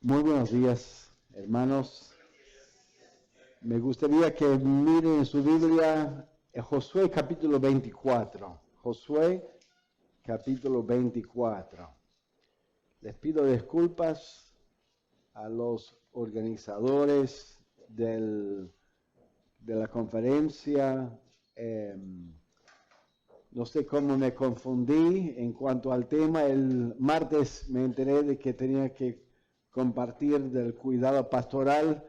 Muy buenos días, hermanos. Me gustaría que miren en su Biblia Josué capítulo 24. Josué capítulo 24. Les pido disculpas a los organizadores de la conferencia. No sé cómo me confundí en cuanto al tema. El martes me enteré de que tenía que compartir del cuidado pastoral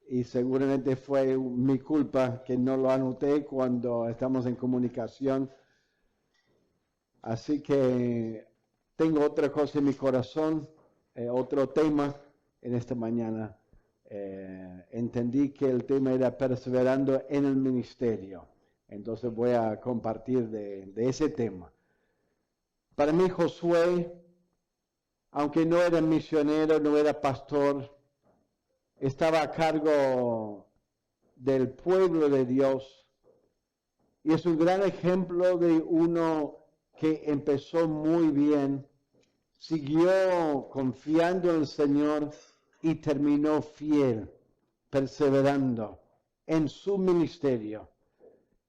y seguramente fue mi culpa que no lo anoté cuando estamos en comunicación. Así que tengo otra cosa en mi corazón, otro tema en esta mañana. Entendí que el tema era perseverando en el ministerio. Entonces voy a compartir de ese tema. Para mí Josué, aunque no era misionero, no era pastor, estaba a cargo del pueblo de Dios y es un gran ejemplo de uno que empezó muy bien, siguió confiando en el Señor y terminó fiel, perseverando en su ministerio.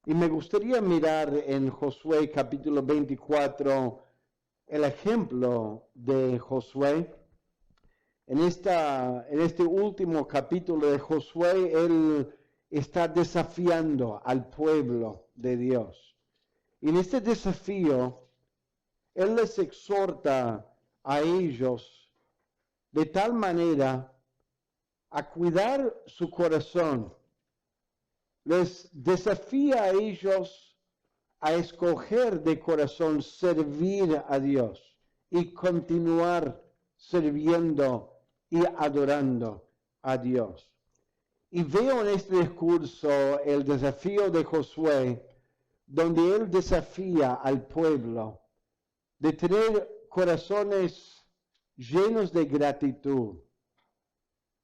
Y me gustaría mirar en Josué capítulo 24 el ejemplo de Josué. En este último capítulo de Josué, él está desafiando al pueblo de Dios. Y en este desafío, él les exhorta a ellos de tal manera a cuidar su corazón. Les desafía a ellos a escoger de corazón servir a Dios y continuar sirviendo y adorando a Dios. Y veo en este discurso el desafío de Josué, donde él desafía al pueblo de tener corazones llenos de gratitud,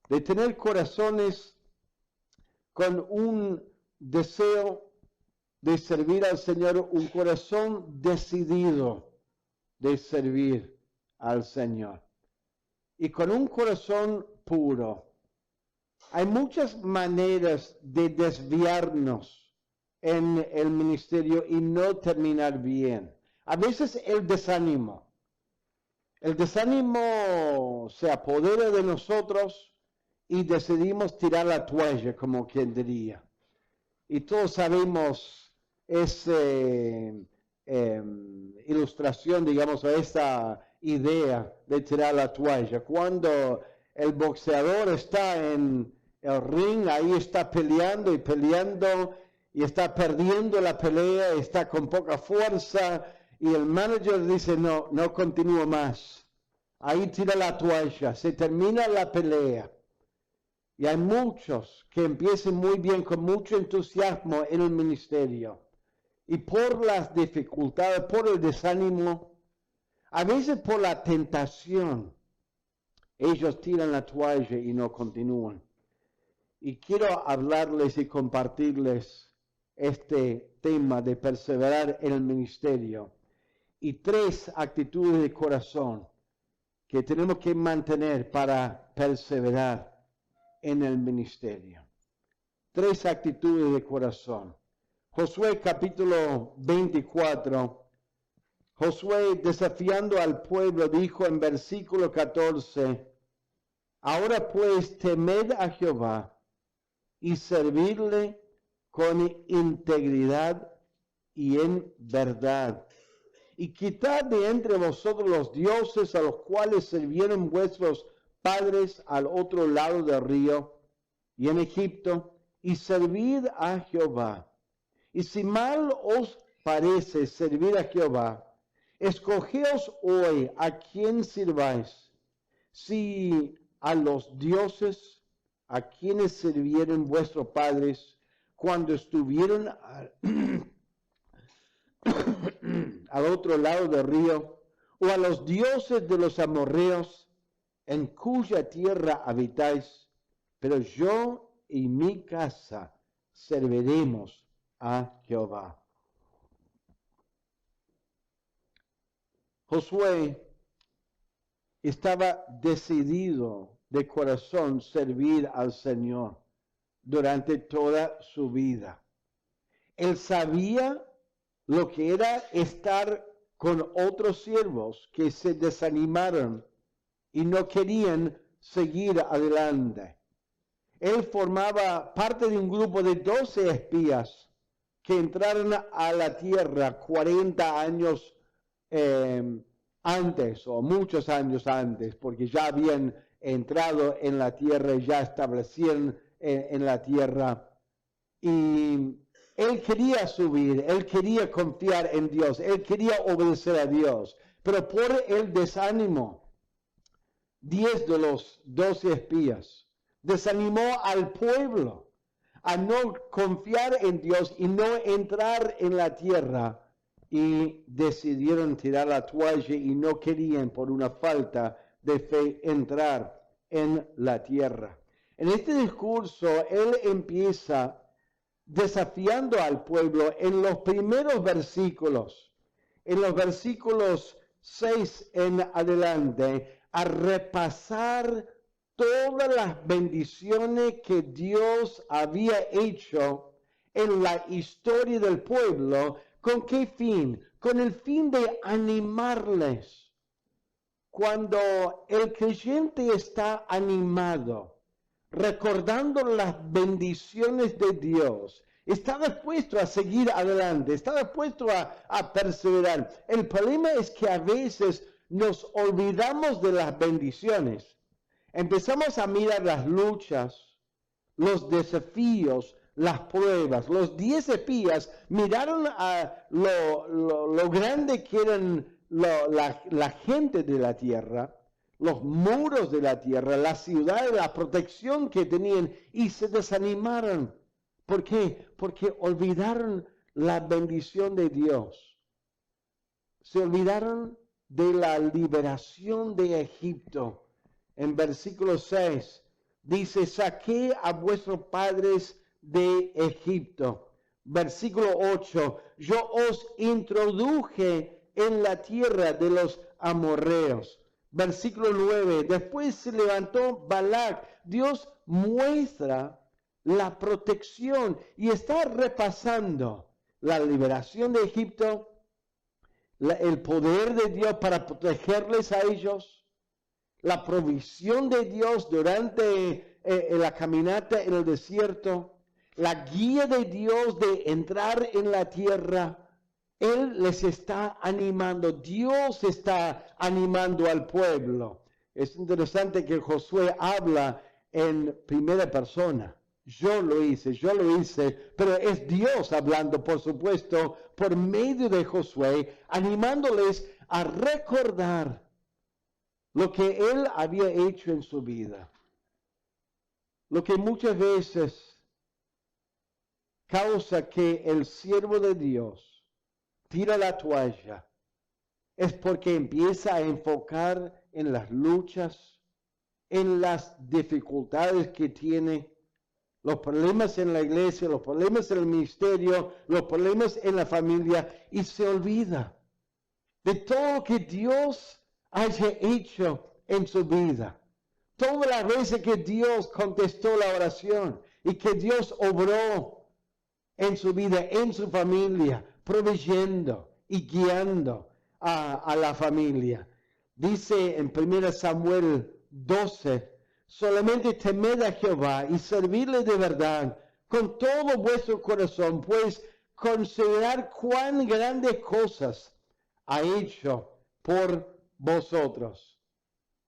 de tener corazones con un deseo de servir al Señor, un corazón decidido de servir al Señor. Y con un corazón puro. Hay muchas maneras de desviarnos en el ministerio y no terminar bien. A veces el desánimo se apodera de nosotros y decidimos tirar la toalla, como quien diría. Y todos sabemos esa ilustración, digamos, o esta idea de tirar la toalla. Cuando el boxeador está en el ring, ahí está peleando y está perdiendo la pelea, está con poca fuerza y el manager dice, no continúo más. Ahí tira la toalla, se termina la pelea. Y hay muchos que empiezan muy bien, con mucho entusiasmo en el ministerio. Y por las dificultades, por el desánimo, a veces por la tentación, ellos tiran la toalla y no continúan. Y quiero hablarles y compartirles este tema de perseverar en el ministerio y 3 actitudes de corazón que tenemos que mantener para perseverar en el ministerio. 3 actitudes de corazón. Josué capítulo 24. Josué desafiando al pueblo dijo en versículo 14, ahora pues temed a Jehová y servirle con integridad y en verdad. Y quitad de entre vosotros los dioses a los cuales sirvieron vuestros padres al otro lado del río y en Egipto, y servid a Jehová. Y si mal os parece servir a Jehová, escogeos hoy a quién sirváis, si a los dioses a quienes sirvieron vuestros padres cuando estuvieron al otro lado del río, o a los dioses de los amorreos en cuya tierra habitáis, pero yo y mi casa serviremos a Jehová. Josué estaba decidido de corazón servir al Señor durante toda su vida. Él sabía lo que era estar con otros siervos que se desanimaron y no querían seguir adelante. Él formaba parte de un grupo de 12 espías que entraron a la tierra 40 años antes, o muchos años antes, porque ya habían entrado en la tierra y ya establecieron en la tierra. Y él quería subir, él quería confiar en Dios, él quería obedecer a Dios, pero por el desánimo, 10 de los 12 espías desanimó al pueblo a no confiar en Dios y no entrar en la tierra, y decidieron tirar la toalla y no querían, por una falta de fe, entrar en la tierra. En este discurso, él empieza desafiando al pueblo en los primeros versículos, en los versículos 6 en adelante, a repasar todas las bendiciones que Dios había hecho en la historia del pueblo. ¿Con qué fin? Con el fin de animarles. Cuando el creyente está animado, recordando las bendiciones de Dios, está dispuesto a seguir adelante, está dispuesto a perseverar. El problema es que a veces nos olvidamos de las bendiciones. Empezamos a mirar las luchas, los desafíos, las pruebas. Los 10 espías miraron a lo grande que eran la gente de la tierra, los muros de la tierra, la ciudad, la protección que tenían, y se desanimaron. ¿Por qué? Porque olvidaron la bendición de Dios. Se olvidaron de la liberación de Egipto. En versículo 6 dice: saqué a vuestros padres de Egipto. Versículo 8: yo os introduje en la tierra de los amorreos. Versículo 9: después se levantó Balac. Dios muestra la protección y está repasando la liberación de Egipto, el poder de Dios para protegerles a ellos, la provisión de Dios durante la caminata en el desierto, la guía de Dios de entrar en la tierra. Él les está animando, Dios está animando al pueblo. Es interesante que Josué habla en primera persona. Yo lo hice, pero es Dios hablando, por supuesto, por medio de Josué, animándoles a recordar lo que él había hecho en su vida. Lo que muchas veces causa que el siervo de Dios tira la toalla es porque empieza a enfocar en las luchas, en las dificultades que tiene, los problemas en la iglesia, los problemas en el ministerio, los problemas en la familia, y se olvida de todo lo que Dios haya hecho en su vida. Todas las veces que Dios contestó la oración y que Dios obró en su vida, en su familia, proveyendo y guiando a la familia. Dice en 1 Samuel 12, solamente temed a Jehová y servirle de verdad con todo vuestro corazón, pues considerad cuán grandes cosas ha hecho por vosotros.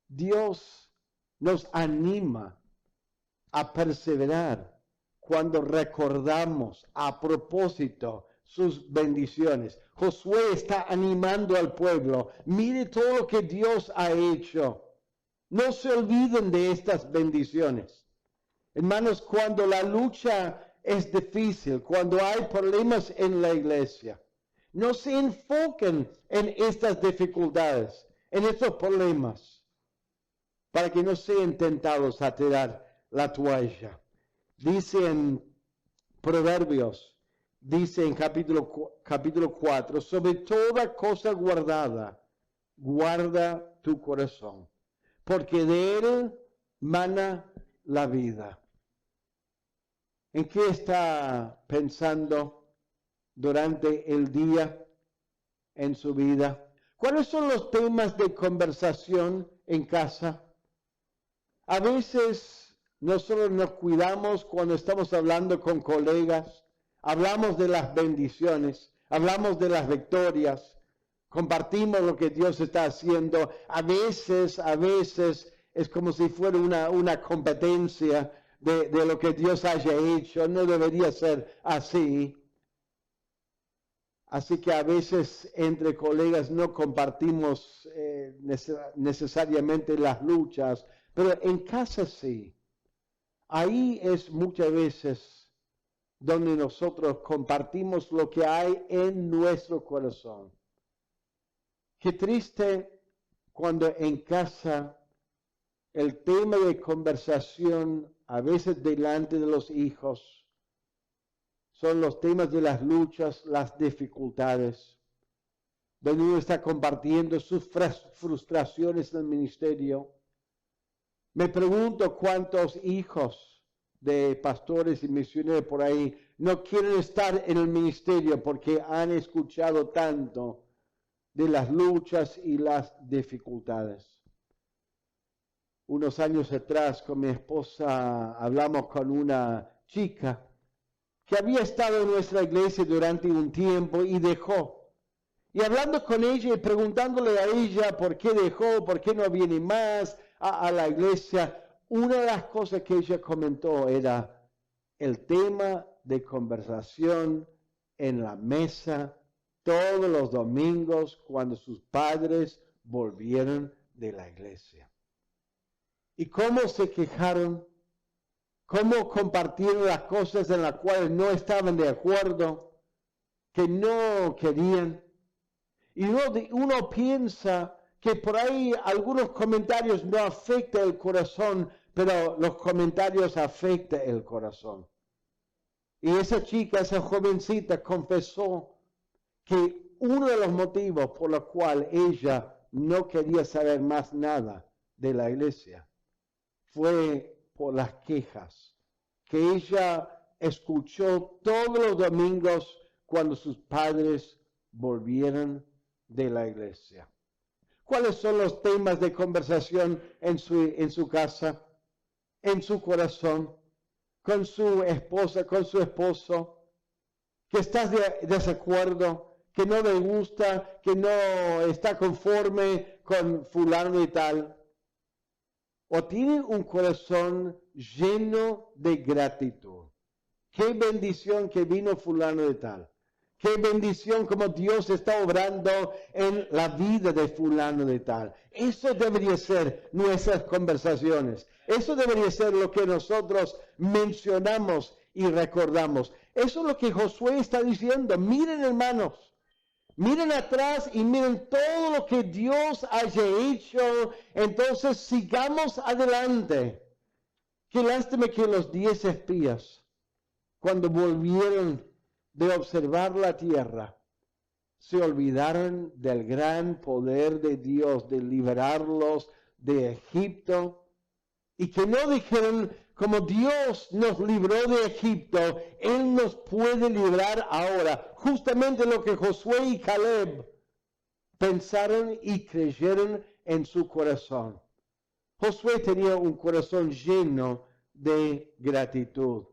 Dios nos anima a perseverar cuando recordamos a propósito sus bendiciones. Josué está animando al pueblo. Mire todo lo que Dios ha hecho. No se olviden de estas bendiciones. Hermanos, cuando la lucha es difícil, cuando hay problemas en la iglesia, no se enfoquen en estas dificultades, en estos problemas, para que no sean tentados a tirar la toalla. Dice en Proverbios, dice en capítulo 4, sobre toda cosa guardada, guarda tu corazón, porque de él mana la vida. ¿En qué está pensando durante el día en su vida? ¿Cuáles son los temas de conversación en casa? A veces nosotros nos cuidamos cuando estamos hablando con colegas, hablamos de las bendiciones, hablamos de las victorias, compartimos lo que Dios está haciendo. A veces es como si fuera una competencia de lo que Dios haya hecho. No debería ser así. Así que a veces entre colegas no compartimos necesariamente las luchas, pero en casa sí. Ahí es muchas veces donde nosotros compartimos lo que hay en nuestro corazón. Qué triste cuando en casa el tema de conversación, a veces delante de los hijos, son los temas de las luchas, las dificultades, donde uno está compartiendo sus frustraciones en el ministerio. Me pregunto cuántos hijos de pastores y misioneros por ahí no quieren estar en el ministerio porque han escuchado tanto de las luchas y las dificultades. Unos años atrás con mi esposa hablamos con una chica que había estado en nuestra iglesia durante un tiempo y dejó. Y hablando con ella y preguntándole a ella por qué dejó, por qué no viene más a la iglesia, una de las cosas que ella comentó era el tema de conversación en la mesa todos los domingos cuando sus padres volvieron de la iglesia. ¿Y cómo se quejaron? ¿Cómo compartieron las cosas en las cuales no estaban de acuerdo, que no querían? Y uno piensa que por ahí algunos comentarios no afectan el corazón, pero los comentarios afectan el corazón. Y esa chica, esa jovencita, confesó que uno de los motivos por los cuales ella no quería saber más nada de la iglesia fue por las quejas que ella escuchó todos los domingos cuando sus padres volvieron de la iglesia. ¿Cuáles son los temas de conversación en su casa, en su corazón, con su esposa, con su esposo? ¿Que estás de desacuerdo? ¿Que no le gusta? ¿Que no está conforme con fulano y tal? ¿O tienen un corazón lleno de gratitud? ¡Qué bendición que vino fulano de tal! ¡Qué bendición como Dios está obrando en la vida de fulano de tal! Eso debería ser nuestras conversaciones. Eso debería ser lo que nosotros mencionamos y recordamos. Eso es lo que Josué está diciendo. Miren, hermanos. Miren atrás y miren todo lo que Dios haya hecho. Entonces sigamos adelante. Qué lástima que los 10 espías, cuando volvieron de observar la tierra, se olvidaron del gran poder de Dios de liberarlos de Egipto. Y que no dijeron, como Dios nos libró de Egipto, Él nos puede librar ahora. Justamente lo que Josué y Caleb pensaron y creyeron en su corazón. Josué tenía un corazón lleno de gratitud.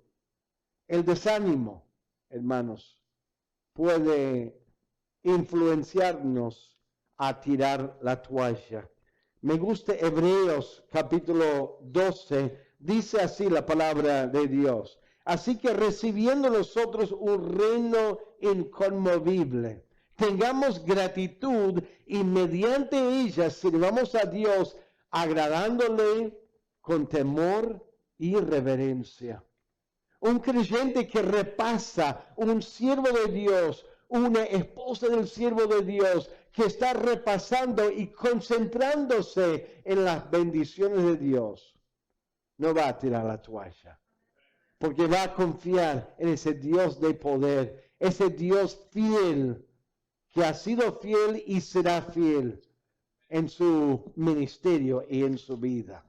El desánimo, hermanos, puede influenciarnos a tirar la toalla. Me gusta Hebreos capítulo 12, dice así la palabra de Dios. Así que recibiendo nosotros un reino inconmovible, tengamos gratitud y mediante ella sirvamos a Dios agradándole con temor y reverencia. Un creyente que repasa, un siervo de Dios, una esposa del siervo de Dios, que está repasando y concentrándose en las bendiciones de Dios, no va a tirar la toalla, porque va a confiar en ese Dios de poder, ese Dios fiel, que ha sido fiel y será fiel en su ministerio y en su vida.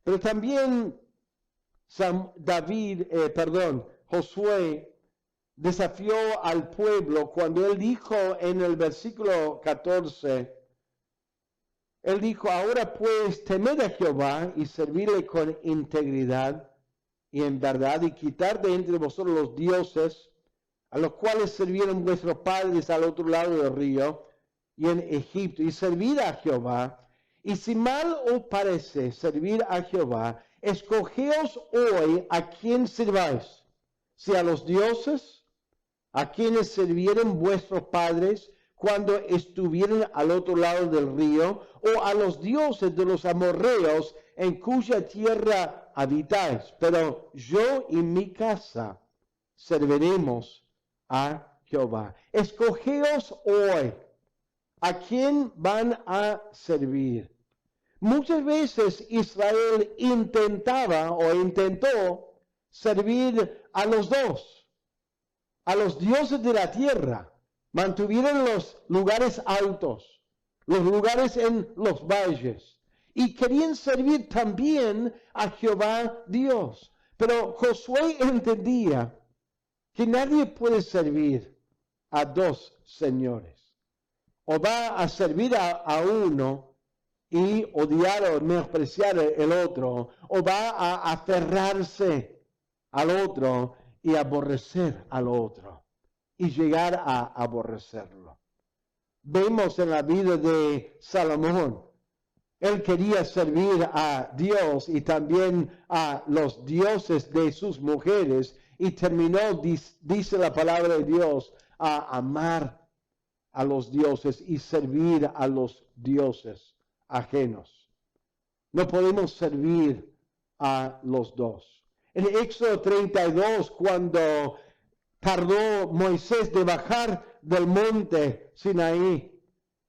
Pero también Josué desafió al pueblo cuando él dijo en el versículo 14, él dijo, ahora pues temed a Jehová y servirle con integridad y en verdad y quitar de entre vosotros los dioses a los cuales sirvieron vuestros padres al otro lado del río y en Egipto, y servir a Jehová. Y si mal os parece servir a Jehová, escogeos hoy a quién sirváis, si a los dioses, a quienes sirvieron vuestros padres cuando estuvieron al otro lado del río, o a los dioses de los amorreos en cuya tierra habitáis. Pero yo y mi casa serviremos a Jehová. Escogeos hoy a quién van a servir. Muchas veces Israel intentó servir a los dos, a los dioses de la tierra. Mantuvieron los lugares altos, los lugares en los valles, y querían servir también a Jehová Dios. Pero Josué entendía que nadie puede servir a dos señores. O va a servir a uno y odiar o menospreciar el otro, o va a aferrarse al otro y aborrecer al otro, y llegar a aborrecerlo. Vemos en la vida de Salomón, él quería servir a Dios y también a los dioses de sus mujeres, y terminó, dice la palabra de Dios, a amar a los dioses y servir a los dioses ajenos. No podemos servir a los dos. En Éxodo 32, cuando tardó Moisés de bajar del monte Sinaí,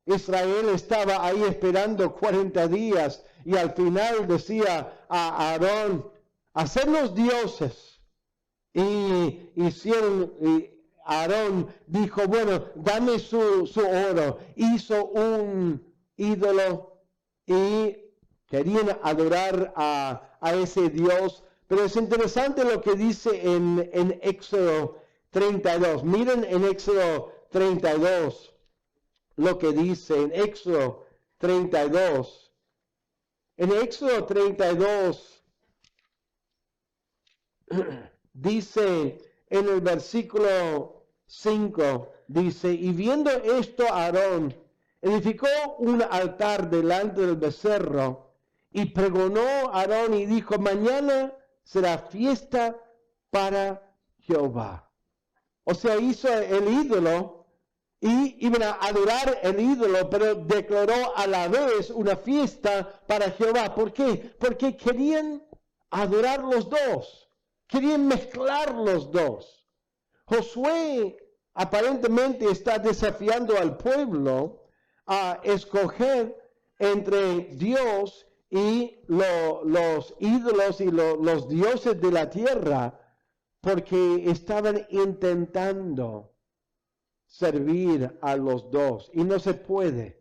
Israel estaba ahí esperando 40 días y al final decía a Aarón, hacernos dioses. Y Aarón dijo, bueno, dame su oro. Hizo un ídolo y querían adorar a ese Dios. Pero es interesante lo que dice en Éxodo 32. Miren en Éxodo 32 lo que dice en Éxodo 32. En Éxodo 32 dice en el versículo 5, dice, y viendo esto Aarón edificó un altar delante del becerro y pregonó Aarón y dijo, mañana será fiesta para Jehová. O sea, hizo el ídolo y iban a adorar el ídolo, pero declaró a la vez una fiesta para Jehová. ¿Por qué? Porque querían adorar los dos. Querían mezclar los dos. Josué aparentemente está desafiando al pueblo a escoger entre Dios y los ídolos y los dioses de la tierra, porque estaban intentando servir a los dos y no se puede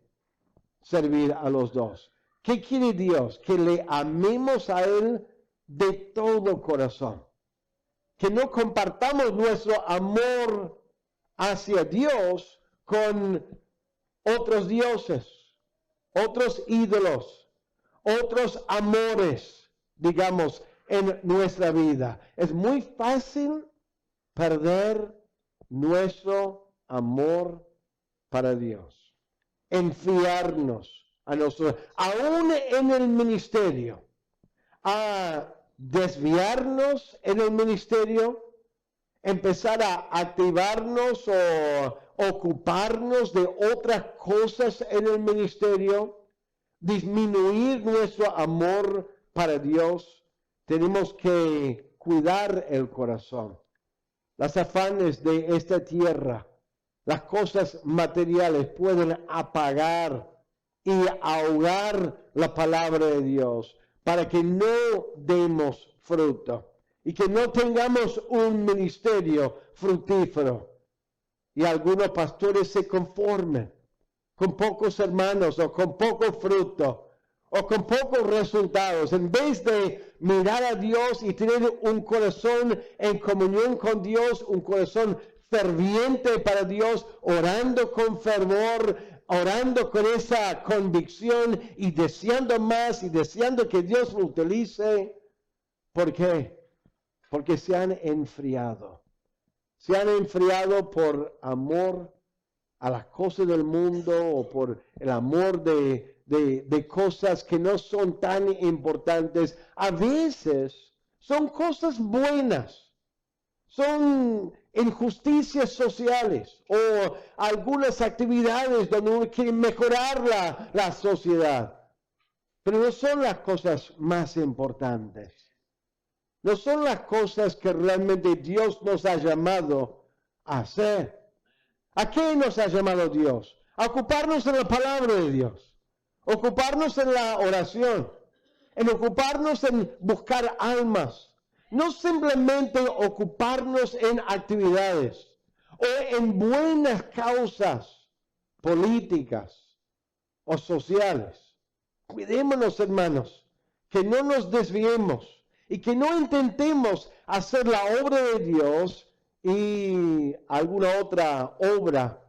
servir a los dos. ¿Qué quiere Dios? Que le amemos a Él de todo corazón. Que no compartamos nuestro amor hacia Dios con otros dioses, otros ídolos, otros amores, digamos, en nuestra vida. Es muy fácil perder nuestro amor para Dios, enfriarnos a nosotros, aún en el ministerio, a desviarnos en el ministerio, empezar a activarnos o ocuparnos de otras cosas en el ministerio, disminuir nuestro amor para Dios. Tenemos que cuidar el corazón. Las afanes de esta tierra, las cosas materiales pueden apagar y ahogar la palabra de Dios, para que no demos fruto y que no tengamos un ministerio fructífero. Y algunos pastores se conforman con pocos hermanos o con poco fruto o con pocos resultados. En vez de mirar a Dios y tener un corazón en comunión con Dios, un corazón ferviente para Dios, orando con fervor, orando con esa convicción y deseando más y deseando que Dios lo utilice. ¿Por qué? Porque se han enfriado. Se han enfriado por amor a las cosas del mundo o por el amor de cosas que no son tan importantes. A veces son cosas buenas, son injusticias sociales o algunas actividades donde uno quiere mejorar la sociedad, pero no son las cosas más importantes. No son las cosas que realmente Dios nos ha llamado a hacer. ¿A qué nos ha llamado Dios? A ocuparnos en la palabra de Dios, ocuparnos en la oración, en ocuparnos en buscar almas, no simplemente ocuparnos en actividades o en buenas causas políticas o sociales. Cuidémonos, hermanos, que no nos desviemos y que no intentemos hacer la obra de Dios y alguna otra obra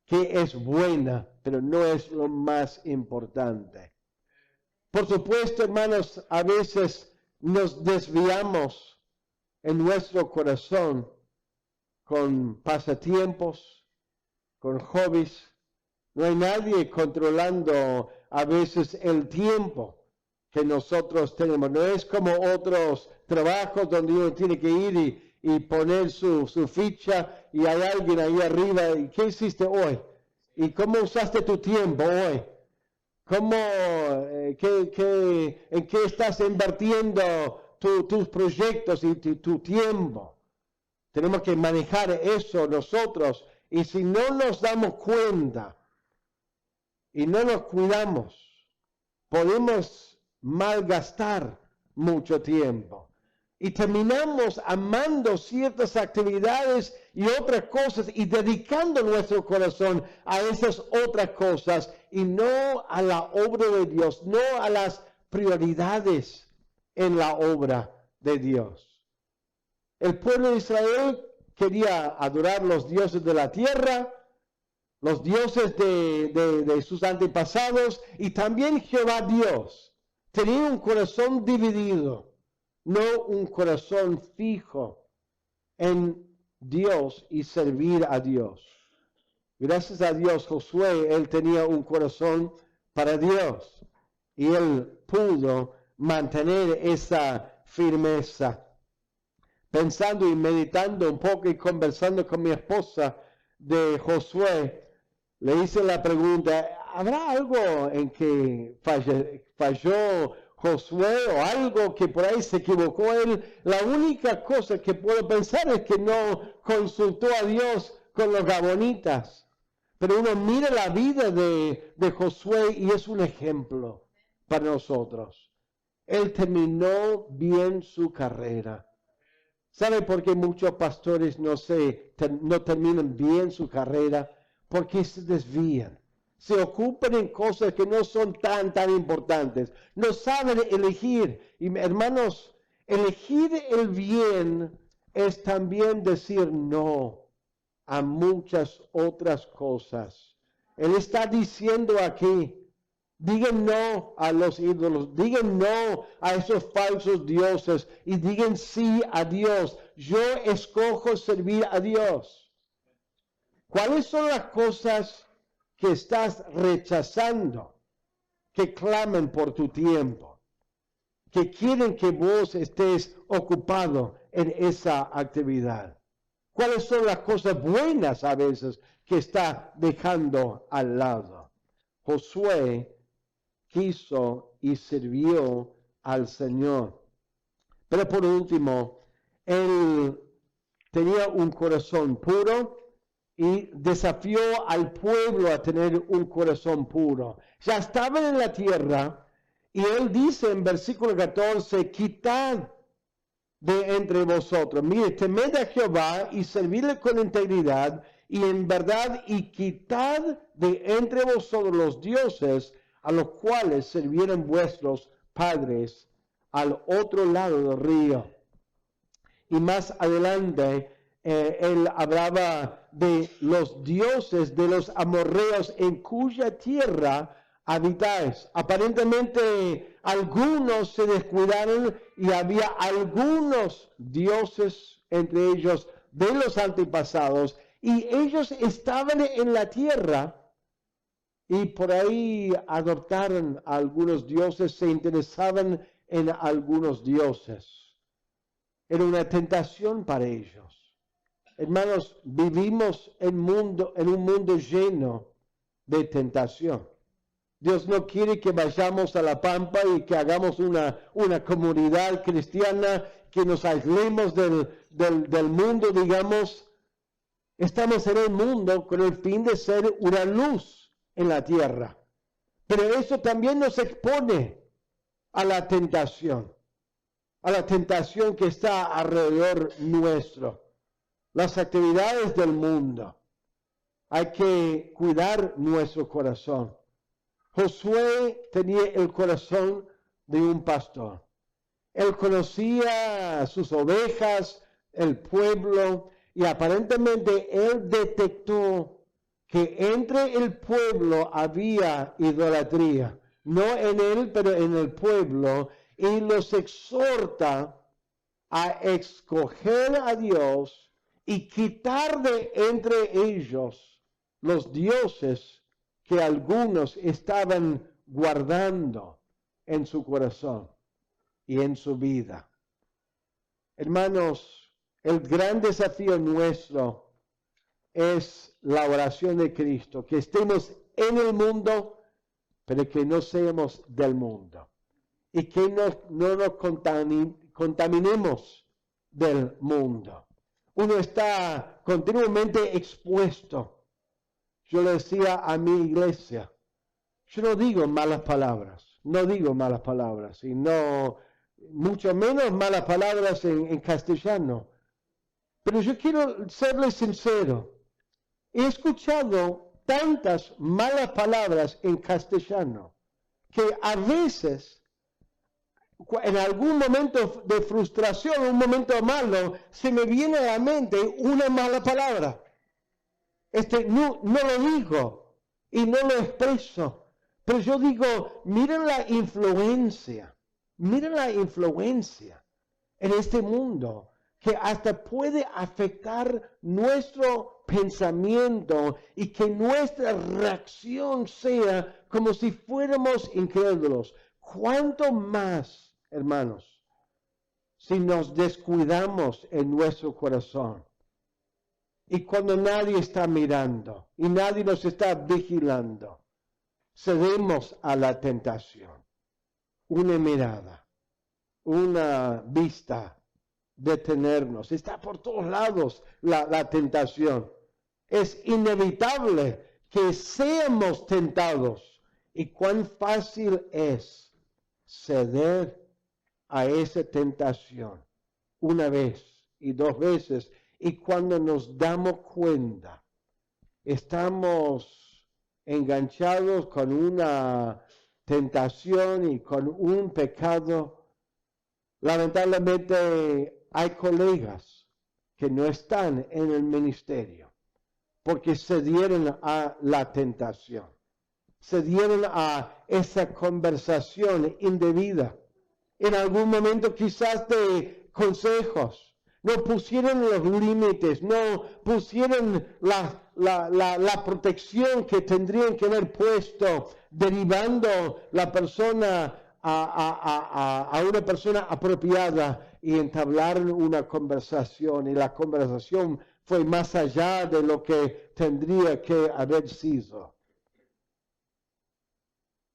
que es buena, pero no es lo más importante. Por supuesto, hermanos, a veces nos desviamos en nuestro corazón con pasatiempos, con hobbies. No hay nadie controlando a veces el tiempo que nosotros tenemos. No es como otros trabajos donde uno tiene que ir y poner su ficha y hay alguien ahí arriba. ¿Y qué hiciste hoy? ¿Y cómo usaste tu tiempo hoy? ¿Cómo, en qué estás invirtiendo tus proyectos y tu tiempo? Tenemos que manejar eso nosotros. Y si no nos damos cuenta y no nos cuidamos, podemos malgastar mucho tiempo. Y terminamos amando ciertas actividades y otras cosas y dedicando nuestro corazón a esas otras cosas y no a la obra de Dios, no a las prioridades en la obra de Dios. El pueblo de Israel quería adorar los dioses de la tierra, los dioses de sus antepasados y también Jehová Dios. Tenía un corazón dividido, no un corazón fijo en Dios y servir a Dios. Gracias a Dios, Josué, él tenía un corazón para Dios y él pudo mantener esa firmeza. Pensando y meditando un poco y conversando con mi esposa de Josué, le hice la pregunta, ¿habrá algo en que falló Josué o algo que por ahí se equivocó él? La única cosa que puedo pensar es que no consultó a Dios con los gabonitas. Pero uno mira la vida de Josué y es un ejemplo para nosotros. Él terminó bien su carrera. ¿Sabe por qué muchos pastores no terminan bien su carrera? Porque se desvían. Se ocupan en cosas que no son tan importantes. No saben elegir. Y hermanos, elegir el bien es también decir no a muchas otras cosas. Él está diciendo aquí, digan no a los ídolos, digan no a esos falsos dioses y digan sí a Dios. Yo escojo servir a Dios. ¿Cuáles son las cosas que estás rechazando, que claman por tu tiempo, que quieren que vos estés ocupado en esa actividad? ¿Cuáles son las cosas buenas a veces que está dejando al lado? Josué quiso y sirvió al Señor. Pero por último, él tenía un corazón puro y desafió al pueblo a tener un corazón puro. Ya estaban en la tierra y él dice en versículo 14, quitad de entre vosotros, mire, temed a Jehová y servidle con integridad y en verdad, y quitad de entre vosotros los dioses a los cuales sirvieron vuestros padres al otro lado del río. Y más adelante, él hablaba de los dioses de los amorreos en cuya tierra habitáis. Aparentemente algunos se descuidaron y había algunos dioses entre ellos de los antepasados y ellos estaban en la tierra y por ahí adoptaron a algunos dioses, se interesaban en algunos dioses. Era una tentación para ellos. Hermanos, vivimos en un mundo lleno de tentación. Dios no quiere que vayamos a la pampa y que hagamos una comunidad cristiana, que nos aislemos del mundo, digamos. Estamos en el mundo con el fin de ser una luz en la tierra. Pero eso también nos expone a la tentación que está alrededor nuestro, las actividades del mundo. Hay que cuidar nuestro corazón. Josué tenía el corazón de un pastor. Él conocía sus ovejas, el pueblo, y aparentemente él detectó que entre el pueblo había idolatría. No en él, pero en el pueblo, y los exhorta a escoger a Dios y quitar de entre ellos los dioses que algunos estaban guardando en su corazón y en su vida. Hermanos, el gran desafío nuestro es la oración de Cristo, que estemos en el mundo, pero que no seamos del mundo y que no nos contaminemos del mundo. Uno está continuamente expuesto. Yo le decía a mi iglesia, yo no digo malas palabras, y no, mucho menos malas palabras en castellano. Pero yo quiero serles sincero, he escuchado tantas malas palabras en castellano que a veces, en algún momento de frustración, un momento malo, se me viene a la mente una mala palabra. No lo digo y no lo expreso, pero yo digo, miren la influencia en este mundo que hasta puede afectar nuestro pensamiento y que nuestra reacción sea como si fuéramos incrédulos. ¿Cuánto más, hermanos, si nos descuidamos en nuestro corazón? Y cuando nadie está mirando y nadie nos está vigilando, cedemos a la tentación. Una mirada, una vista, detenernos. Está por todos lados la tentación. Es inevitable que seamos tentados. Y cuán fácil es ceder a esa tentación una vez y dos veces. Y cuando nos damos cuenta, estamos enganchados con una tentación y con un pecado. Lamentablemente hay colegas que no están en el ministerio porque se dieron a la tentación, se dieron a esa conversación indebida. En algún momento quizás de consejos. No pusieron los límites, no pusieron la protección que tendrían que haber puesto, derivando la persona a una persona apropiada y entablaron una conversación. Y la conversación fue más allá de lo que tendría que haber sido.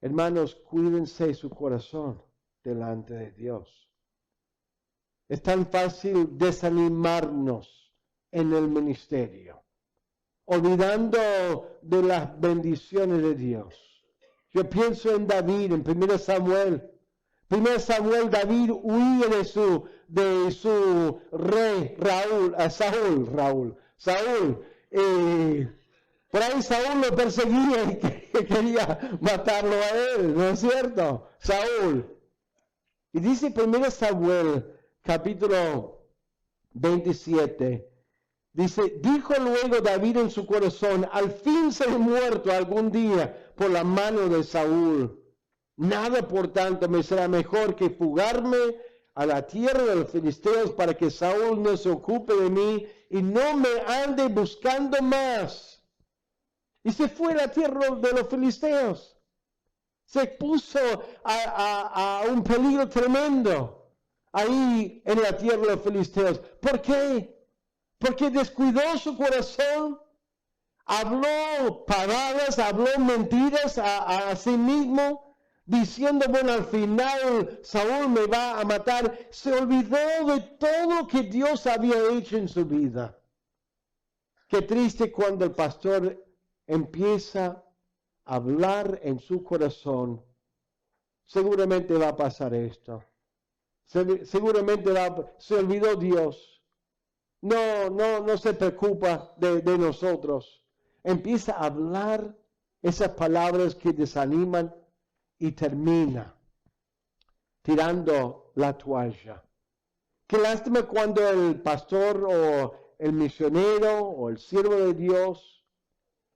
Hermanos, cuídense su corazón delante de Dios. Es tan fácil desanimarnos en el ministerio, olvidando de las bendiciones de Dios. Yo pienso en David, en 1 Samuel. 1 Samuel, David huía de su rey Saúl. Por ahí Saúl lo perseguía y quería matarlo a él, ¿no es cierto? Saúl. Y dice 1 Samuel, capítulo 27, dice, dijo luego David en su corazón, al fin seré muerto algún día por la mano de Saúl. Nada, por tanto, me será mejor que fugarme a la tierra de los filisteos para que Saúl no se ocupe de mí y no me ande buscando más. Y se fue a la tierra de los filisteos. Se puso a un peligro tremendo ahí en la tierra de los filisteos. ¿Por qué? Porque descuidó su corazón, habló palabras, habló mentiras a sí mismo, diciendo, bueno, al final Saúl me va a matar. Se olvidó de todo lo que Dios había hecho en su vida. Qué triste cuando el pastor empieza a hablar en su corazón. Seguramente va a pasar esto. Seguramente se olvidó Dios. No se preocupa de nosotros. Empieza a hablar esas palabras que desaniman y termina tirando la toalla. Qué lástima cuando el pastor o el misionero o el siervo de Dios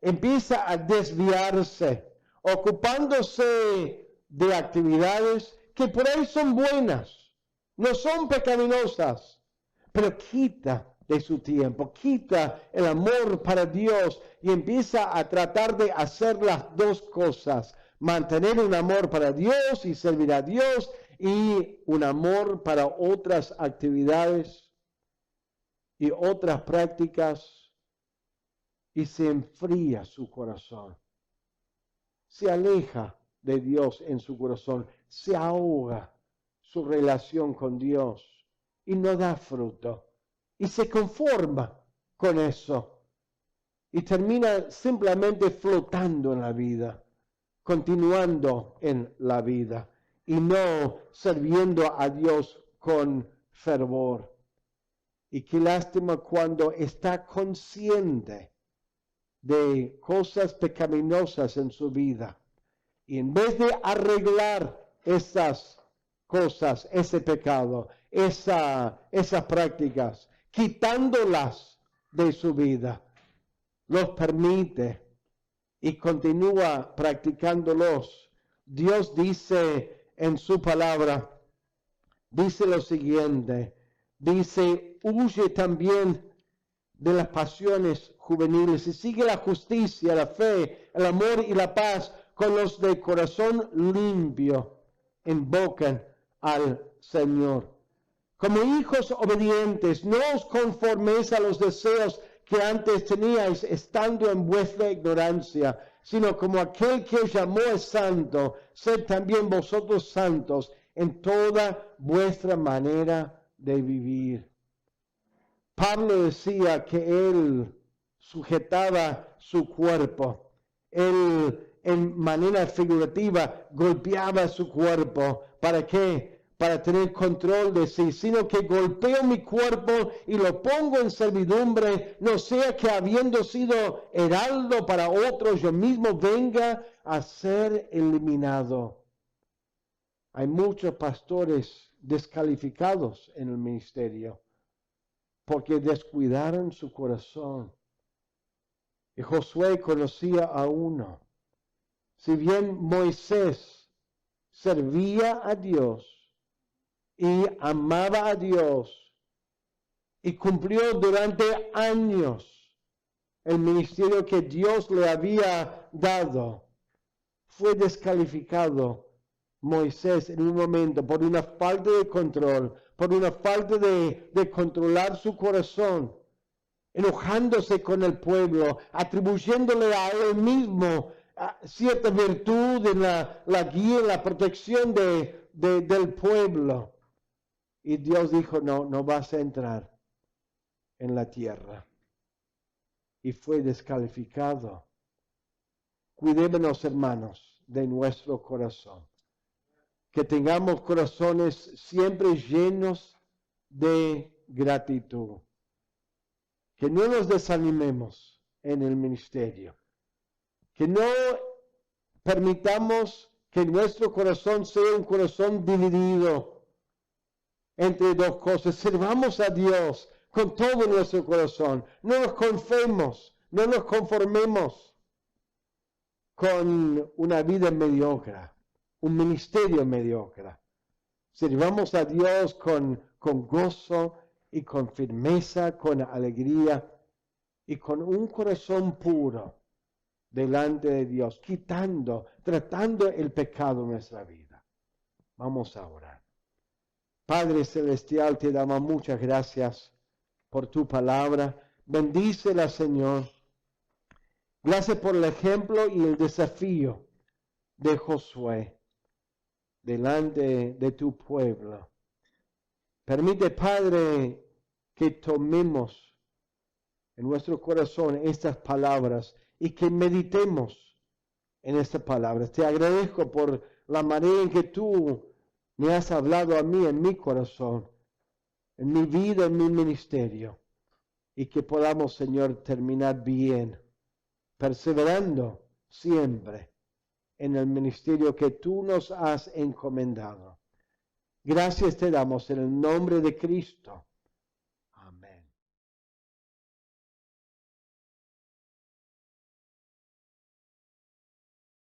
empieza a desviarse, ocupándose de actividades que por ahí son buenas, no son pecaminosas, pero quita de su tiempo, quita el amor para Dios y empieza a tratar de hacer las dos cosas, mantener un amor para Dios y servir a Dios y un amor para otras actividades y otras prácticas. Y se enfría su corazón, se aleja de Dios en su corazón, se ahoga su relación con Dios y no da fruto. Y se conforma con eso y termina simplemente flotando en la vida, continuando en la vida y no sirviendo a Dios con fervor. Y qué lástima cuando está consciente de cosas pecaminosas en su vida. Y en vez de arreglar esas cosas, ese pecado, esas prácticas, quitándolas de su vida, los permite y continúa practicándolos. Dios dice en su palabra, dice lo siguiente, dice, huye también de las pasiones juveniles y sigue la justicia, la fe, el amor y la paz con los de corazón limpio, invocan al Señor. Como hijos obedientes, no os conforméis a los deseos que antes teníais estando en vuestra ignorancia, sino como aquel que os llamó es santo, sed también vosotros santos en toda vuestra manera de vivir. Pablo decía que él sujetaba su cuerpo, él en manera figurativa golpeaba su cuerpo. ¿Para qué? Para tener control de sí, sino que golpeo mi cuerpo y lo pongo en servidumbre, no sea que habiendo sido heraldo para otros, yo mismo venga a ser eliminado. Hay muchos pastores descalificados en el ministerio porque descuidaron su corazón. Y Josué conocía a uno. Si bien Moisés servía a Dios y amaba a Dios y cumplió durante años el ministerio que Dios le había dado, fue descalificado Moisés en un momento por una falta de control, por una falta de controlar su corazón, enojándose con el pueblo, atribuyéndole a él mismo cierta virtud en la guía, en la protección del pueblo. Y Dios dijo, no vas a entrar en la tierra. Y fue descalificado. Cuidémonos, hermanos, de nuestro corazón. Que tengamos corazones siempre llenos de gratitud. Que no nos desanimemos en el ministerio. Que no permitamos que nuestro corazón sea un corazón dividido entre dos cosas. Sirvamos a Dios con todo nuestro corazón. No nos confiemos, no nos conformemos con una vida mediocre, un ministerio mediocre. Sirvamos a Dios con gozo y con firmeza, con alegría y con un corazón puro delante de Dios, tratando el pecado en nuestra vida. Vamos a orar. Padre Celestial, te damos muchas gracias por tu palabra. Bendícela, Señor. Gracias por el ejemplo y el desafío de Josué delante de tu pueblo. Permite, Padre, que tomemos en nuestro corazón estas palabras y que meditemos en estas palabras. Te agradezco por la manera en que tú me has hablado a mí en mi corazón, en mi vida, en mi ministerio, y que podamos, Señor, terminar bien, perseverando siempre en el ministerio que tú nos has encomendado. Gracias te damos en el nombre de Cristo.